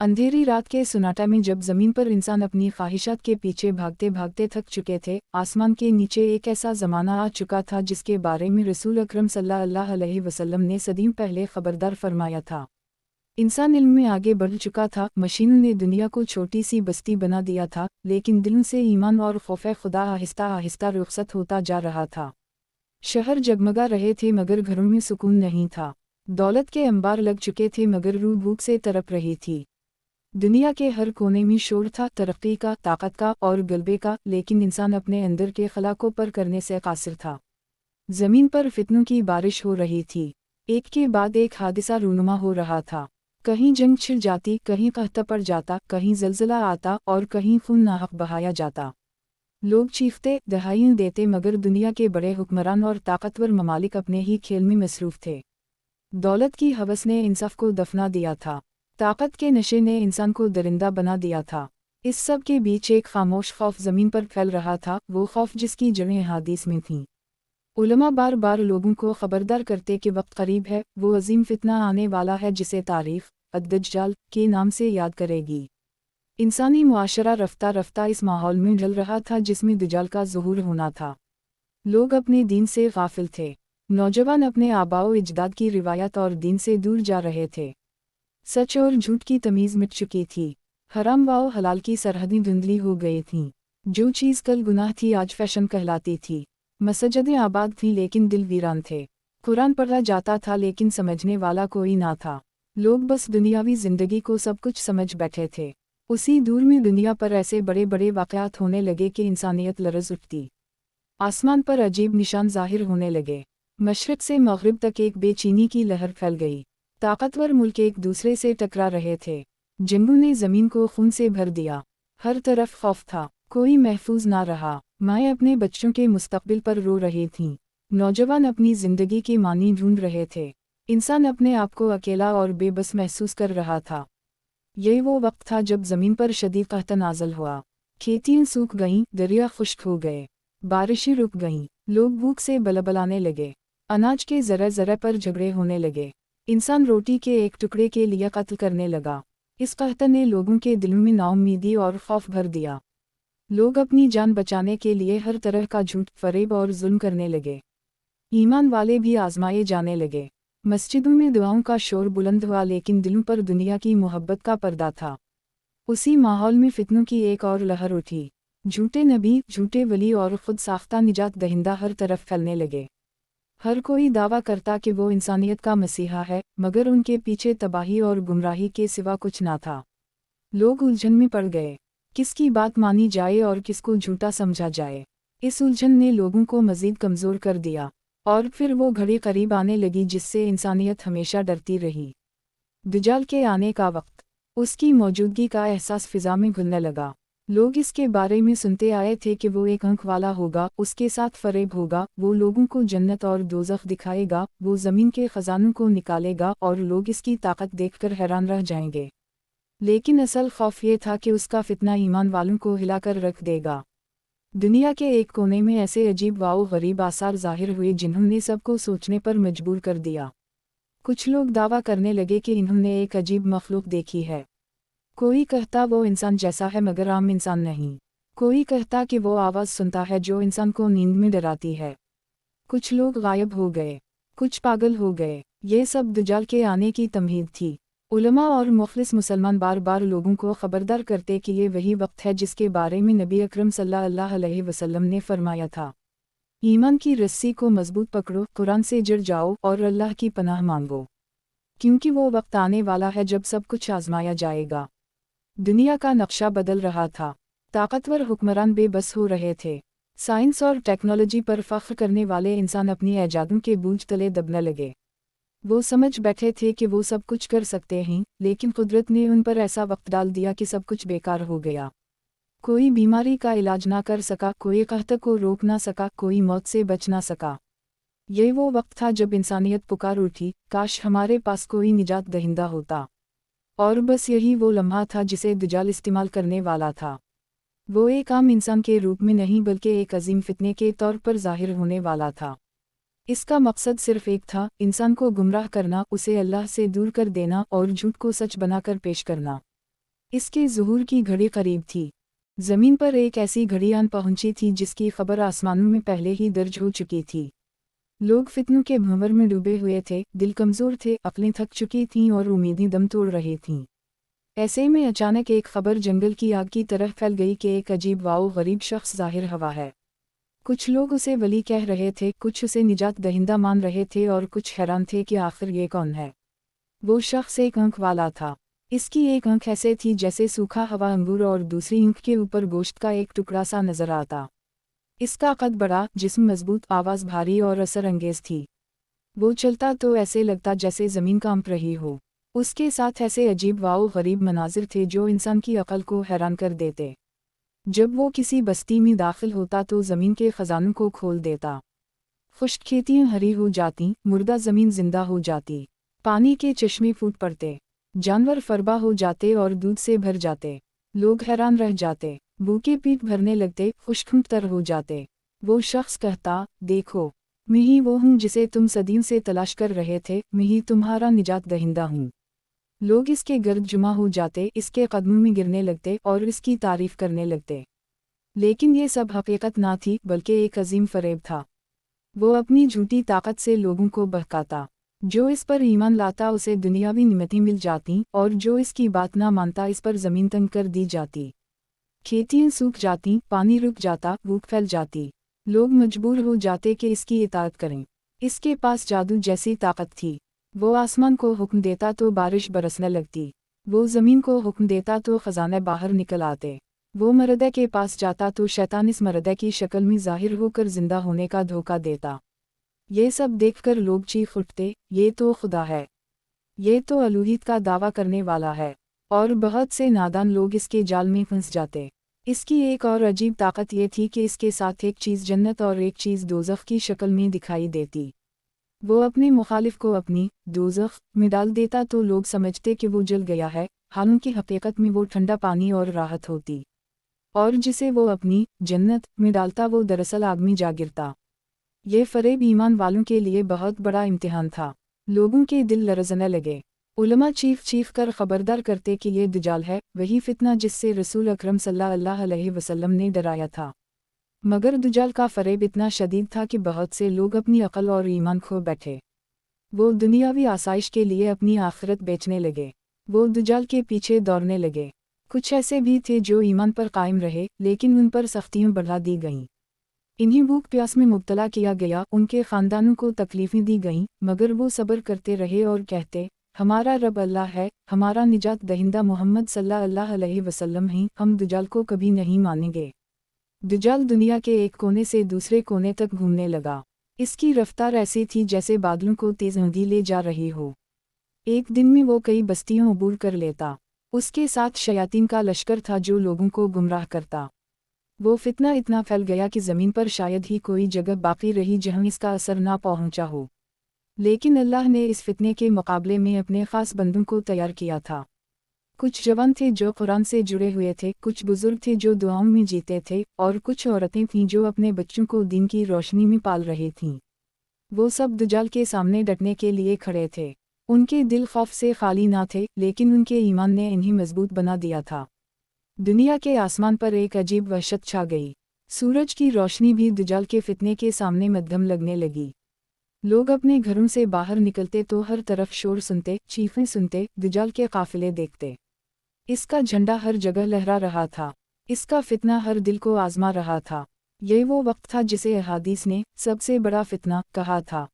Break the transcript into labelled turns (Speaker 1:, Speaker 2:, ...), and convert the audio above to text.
Speaker 1: अंधेरी रात के सुनाटा में जब ज़मीन पर इंसान अपनी ख्वाहिशात के पीछे भागते भागते थक चुके थे, आसमान के नीचे एक ऐसा ज़माना आ चुका था जिसके बारे में रसूल अकरम सल्लल्लाहु अलैहि वसल्लम ने सदियों पहले खबरदार फरमाया था। इंसान इल्म में आगे बढ़ चुका था, मशीनों ने दुनिया को छोटी सी बस्ती बना दिया था, लेकिन दिलों से ईमान और खौफ खुदा आहिस्ता आहिस्ता रुखसत होता जा रहा था। शहर जगमगा रहे थे मगर घरों में सुकून नहीं था। दौलत के अंबार लग चुके थे मगर रूह भूख से तड़प रही थी। दुनिया के हर कोने में शोर था, तरक्की का, ताकत का और गलबे का, लेकिन इंसान अपने अंदर के खला को पर करने से कासिर था। ज़मीन पर फितनों की बारिश हो रही थी। एक के बाद एक हादिसा रूनुमा हो रहा था। कहीं जंग छिड़ जाती, कहीं कहत पड़ जाता, कहीं जलजला आता और कहीं खून नाहक बहाया जाता। लोग चीखते, दहाइयाँ देते, मगर दुनिया के बड़े हुक्मरान और ताकतवर ममालिक अपने ही खेल में मसरूफ़ थे। दौलत की हवस ने इंसाफ को दफना दिया था। ताकत के नशे ने इंसान को दरिंदा बना दिया था। इस सब के बीच एक खामोश खौफ ज़मीन पर फैल रहा था, वो खौफ जिसकी जड़ें हदीस में थीं। उलमा बार बार लोगों को खबरदार करते कि वक्त करीब है, वो अजीम फितना आने वाला है जिसे तारीख़ अद-दज्जाल के नाम से याद करेगी। इंसानी मुआशरा रफ्ता रफ्ता इस माहौल में ढल रहा था जिसमें दज्जाल का ज़ुहूर होना था। लोग अपने दीन से गाफिल थे। नौजवान अपने आबाओ इजदाद की रिवायत और दीन से दूर जा रहे थे। सच और झूठ की तमीज़ मिट चुकी थी। हराम व हलाल की सरहदें धुंधली हो गई थीं। जो चीज़ कल गुनाह थी आज फैशन कहलाती थी। मस्जिदें आबाद थीं लेकिन दिल वीरान थे। कुरान पढ़ा जाता था लेकिन समझने वाला कोई ना था। लोग बस दुनियावी ज़िंदगी को सब कुछ समझ बैठे थे। उसी दूर में दुनिया पर ऐसे बड़े बड़े वाक़यात होने लगे कि इंसानियत लरज़ उठती। आसमान पर अजीब निशान ज़ाहिर होने लगे। मशरिक़ से मग़रिब तक एक बेचैनी की लहर फैल गई। ताकतवर मुल्क एक दूसरे से टकरा रहे थे। जंगों ने ज़मीन को खून से भर दिया। हर तरफ खौफ था, कोई महफूज ना रहा। माएँ अपने बच्चों के मुस्तक़बिल पर रो रही थीं। नौजवान अपनी ज़िंदगी की मानी ढूंढ रहे थे। इंसान अपने आप को अकेला और बेबस महसूस कर रहा था। यही वो वक्त था जब ज़मीन पर शदीद कहत नाज़िल हुआ। खेतियाँ सूख गईं, दरिया खुश्क हो गए, बारिशें रुक गईं। लोग भूख से बलबलाने लगे। अनाज के ज़रे ज़रे पर झगड़े होने लगे। इंसान रोटी के एक टुकड़े के लिए कत्ल करने लगा। इस कहत ने लोगों के दिलों में नाउम्मीदी और खौफ भर दिया। लोग अपनी जान बचाने के लिए हर तरह का झूठ, फरेब और जुल्म करने लगे। ईमान वाले भी आजमाए जाने लगे। मस्जिदों में दुआओं का शोर बुलंद हुआ लेकिन दिलों पर दुनिया की मोहब्बत का पर्दा था। उसी माहौल में फितनों की एक और लहर उठी। झूठे नबी, झूठे वली और खुद साख्ता निजात दहिंदा हर तरफ फैलने लगे। हर कोई दावा करता कि वो इंसानियत का मसीहा है, मगर उनके पीछे तबाही और गुमराही के सिवा कुछ ना था। लोग उलझन में पड़ गए। किसकी बात मानी जाए और किसको झूठा समझा जाए। इस उलझन ने लोगों को मज़ीद कमज़ोर कर दिया। और फिर वो घड़ी करीब आने लगी जिससे इंसानियत हमेशा डरती रही। दज्जाल के आने का वक्त। उसकी मौजूदगी का एहसास फ़िज़ा में घुलने लगा। लोग इसके बारे में सुनते आए थे कि वो एक अंक वाला होगा, उसके साथ फरेब होगा, वो लोगों को जन्नत और दोज़ख दिखाएगा, वो ज़मीन के ख़जानों को निकालेगा और लोग इसकी ताकत देखकर हैरान रह जाएंगे। लेकिन असल खौफ ये था कि उसका फितना ईमान वालों को हिलाकर रख देगा। दुनिया के एक कोने में ऐसे अजीब व गरीब आसार ज़ाहिर हुए जिन्होंने सबको सोचने पर मजबूर कर दिया। कुछ लोग दावा करने लगे कि इन्होंने एक अजीब मखलूक देखी है। कोई कहता वो इंसान जैसा है मगर आम इंसान नहीं। कोई कहता कि वो आवाज़ सुनता है जो इंसान को नींद में डराती है। कुछ लोग गायब हो गए, कुछ पागल हो गए। ये सब दज्जाल के आने की तमहीद थी। उलमा और मुखलिस मुसलमान बार बार लोगों को खबरदार करते कि ये वही वक्त है जिसके बारे में नबी अकरम सल्लल्लाहु अलैहि वसल्लम ने फरमाया था। ईमान की रस्सी को मजबूत पकड़ो, कुरान से जुड़ जाओ और अल्लाह की पनाह मांगो, क्योंकि वो वक्त आने वाला है जब सब कुछ आजमाया जाएगा। दुनिया का नक्शा बदल रहा था। ताकतवर हुक्मरान बेबस हो रहे थे। साइंस और टेक्नोलॉजी पर फ़ख्र करने वाले इंसान अपनी ऐजादों के बोझ तले दबने लगे। वो समझ बैठे थे कि वो सब कुछ कर सकते हैं, लेकिन कुदरत ने उन पर ऐसा वक्त डाल दिया कि सब कुछ बेकार हो गया। कोई बीमारी का इलाज ना कर सका, कोई कहत को रोक ना सका, कोई मौत से बच ना सका। ये वो वक्त था जब इंसानियत पुकार उठी, काश हमारे पास कोई निजात दहिंदा होता। और बस यही वो लम्हा था जिसे दज्जाल इस्तेमाल करने वाला था। वो एक आम इंसान के रूप में नहीं बल्कि एक अजीम फितने के तौर पर ज़ाहिर होने वाला था। इसका मकसद सिर्फ एक था, इंसान को गुमराह करना, उसे अल्लाह से दूर कर देना और झूठ को सच बनाकर पेश करना। اس کے ظہور کی گھڑی قریب تھی۔ زمین پر ایک ایسی گھڑی آن پہنچی تھی جس کی خبر آسمانوں میں پہلے ہی درج ہو چکی تھی۔ لوگ فتنوں کے بھنور میں ڈوبے ہوئے تھے، دل کمزور تھے، عقلیں تھک چکی تھیں اور امیدیں دم توڑ رہی تھیں۔ ایسے میں اچانک ایک خبر جنگل کی آگ کی طرح پھیل گئی کہ ایک عجیب واؤ غریب شخص ظاہر ہوا ہے۔ کچھ لوگ اسے ولی کہہ رہے تھے، کچھ اسے نجات دہندہ مان رہے تھے اور کچھ حیران تھے کہ آخر یہ کون ہے۔ وہ شخص ایک آنکھ والا تھا۔ اس کی ایک آنکھ ایسے تھی جیسے سوکھا ہوا انگور اور دوسری آنکھ کے اوپر گوشت کا ایک ٹکڑا سا نظر آتا۔ اس کا قد بڑا، جسم مضبوط، آواز بھاری اور اثر انگیز تھی۔ وہ چلتا تو ایسے لگتا جیسے زمین کانپ رہی ہو۔ اس کے ساتھ ایسے عجیب واؤ غریب مناظر تھے جو انسان کی عقل کو حیران کر دیتے۔ جب وہ کسی بستی میں داخل ہوتا تو زمین کے خزانوں کو کھول دیتا۔ خشک کھیتیاں ہری ہو جاتی، مردہ زمین زندہ ہو جاتی، پانی کے چشمے پھوٹ پڑتے، جانور فربا ہو جاتے اور دودھ سے بھر جاتے۔ لوگ حیران رہ جاتے، بھوکے پیٹ بھرنے لگتے، خشک تر ہو جاتے۔ وہ شخص کہتا، دیکھو، میں ہی وہ ہوں جسے تم صدیوں سے تلاش کر رہے تھے، میں ہی تمہارا نجات دہندہ ہوں۔ لوگ اس کے گرد جمع ہو جاتے، اس کے قدموں میں گرنے لگتے اور اس کی تعریف کرنے لگتے۔ لیکن یہ سب حقیقت نہ تھی بلکہ ایک عظیم فریب تھا۔ وہ اپنی جھوٹی طاقت سے لوگوں کو بہکاتا۔ جو اس پر ایمان لاتا اسے دنیاوی نعمتیں مل جاتیں اور جو اس کی بات نہ مانتا اس پر زمین تنگ کر دی جاتی۔ کھیتیاں سوکھ جاتیں، پانی رک جاتا، بھوک پھیل جاتی۔ لوگ مجبور ہو جاتے کہ اس کی اطاعت کریں۔ اس کے پاس جادو جیسی طاقت تھی۔ وہ آسمان کو حکم دیتا تو بارش برسنے لگتی۔ وہ زمین کو حکم دیتا تو خزانے باہر نکل آتے۔ وہ مردے کے پاس جاتا تو شیطان اس مردے کی شکل میں ظاہر ہو کر زندہ ہونے کا دھوکہ دیتا۔ یہ سب دیکھ کر لوگ چیخ اٹھتے، یہ تو خدا ہے، یہ تو الوہیت کا دعویٰ کرنے والا ہے، اور بہت سے نادان لوگ اس کے جال میں پھنس جاتے۔ اس کی ایک اور عجیب طاقت یہ تھی کہ اس کے ساتھ ایک چیز جنت اور ایک چیز دوزخ کی شکل میں دکھائی دیتی۔ وہ اپنے مخالف کو اپنی دوزخ میں ڈال دیتا تو لوگ سمجھتے کہ وہ جل گیا ہے، حالانکہ حقیقت میں وہ ٹھنڈا پانی اور راحت ہوتی، اور جسے وہ اپنی جنت میں ڈالتا وہ دراصل آگ میں جا گرتا۔ یہ فریب ایمان والوں کے لیے بہت بڑا امتحان تھا۔ لوگوں کے دل لرزنے لگے۔ علماء چیخ کر خبردار کرتے کہ یہ دجال ہے، وہی فتنہ جس سے رسول اکرم صلی اللہ علیہ وسلم نے ڈرایا تھا۔ مگر دجال کا فریب اتنا شدید تھا کہ بہت سے لوگ اپنی عقل اور ایمان کھو بیٹھے۔ وہ دنیاوی آسائش کے لیے اپنی آخرت بیچنے لگے۔ وہ دجال کے پیچھے دوڑنے لگے۔ کچھ ایسے بھی تھے جو ایمان پر قائم رہے، لیکن ان پر سختیاں بڑھا دی گئیں۔ انہیں بھوک پیاس میں مبتلا کیا گیا، ان کے خاندانوں کو تکلیفیں دی گئیں، مگر وہ صبر کرتے رہے اور کہتے، ہمارا رب اللہ ہے، ہمارا نجات دہندہ محمد صلی اللہ علیہ وسلم ہیں، ہم دجال کو کبھی نہیں مانیں گے۔ دجال دنیا کے ایک کونے سے دوسرے کونے تک گھومنے لگا۔ اس کی رفتار ایسی تھی جیسے بادلوں کو تیز آندھی لے جا رہی ہو۔ ایک دن میں وہ کئی بستیوں عبور کر لیتا۔ اس کے ساتھ شیاطین کا لشکر تھا جو لوگوں کو گمراہ کرتا۔ وہ فتنہ اتنا پھیل گیا کہ زمین پر شاید ہی کوئی جگہ باقی رہی جہاں اس کا اثر نہ پہنچا ہو۔ لیکن اللہ نے اس فتنے کے مقابلے میں اپنے خاص بندوں کو تیار کیا تھا۔ کچھ جوان تھے جو قرآن سے جڑے ہوئے تھے، کچھ بزرگ تھے جو دعاؤں میں جیتے تھے، اور کچھ عورتیں تھیں جو اپنے بچوں کو دین کی روشنی میں پال رہی تھیں۔ وہ سب دجال کے سامنے ڈٹنے کے لیے کھڑے تھے۔ ان کے دل خوف سے خالی نہ تھے، لیکن ان کے ایمان نے انہیں مضبوط بنا دیا تھا۔ دنیا کے آسمان پر ایک عجیب وحشت چھا گئی۔ سورج کی روشنی بھی دجال کے فتنے کے سامنے مدھم لگنے لگی۔ لوگ اپنے گھروں سے باہر نکلتے تو ہر طرف شور سنتے، چیخیں سنتے، دجال کے قافلے دیکھتے۔ اس کا جھنڈا ہر جگہ لہرا رہا تھا، اس کا فتنہ ہر دل کو آزما رہا تھا۔ یہ وہ وقت تھا جسے احادیث نے سب سے بڑا فتنہ کہا تھا۔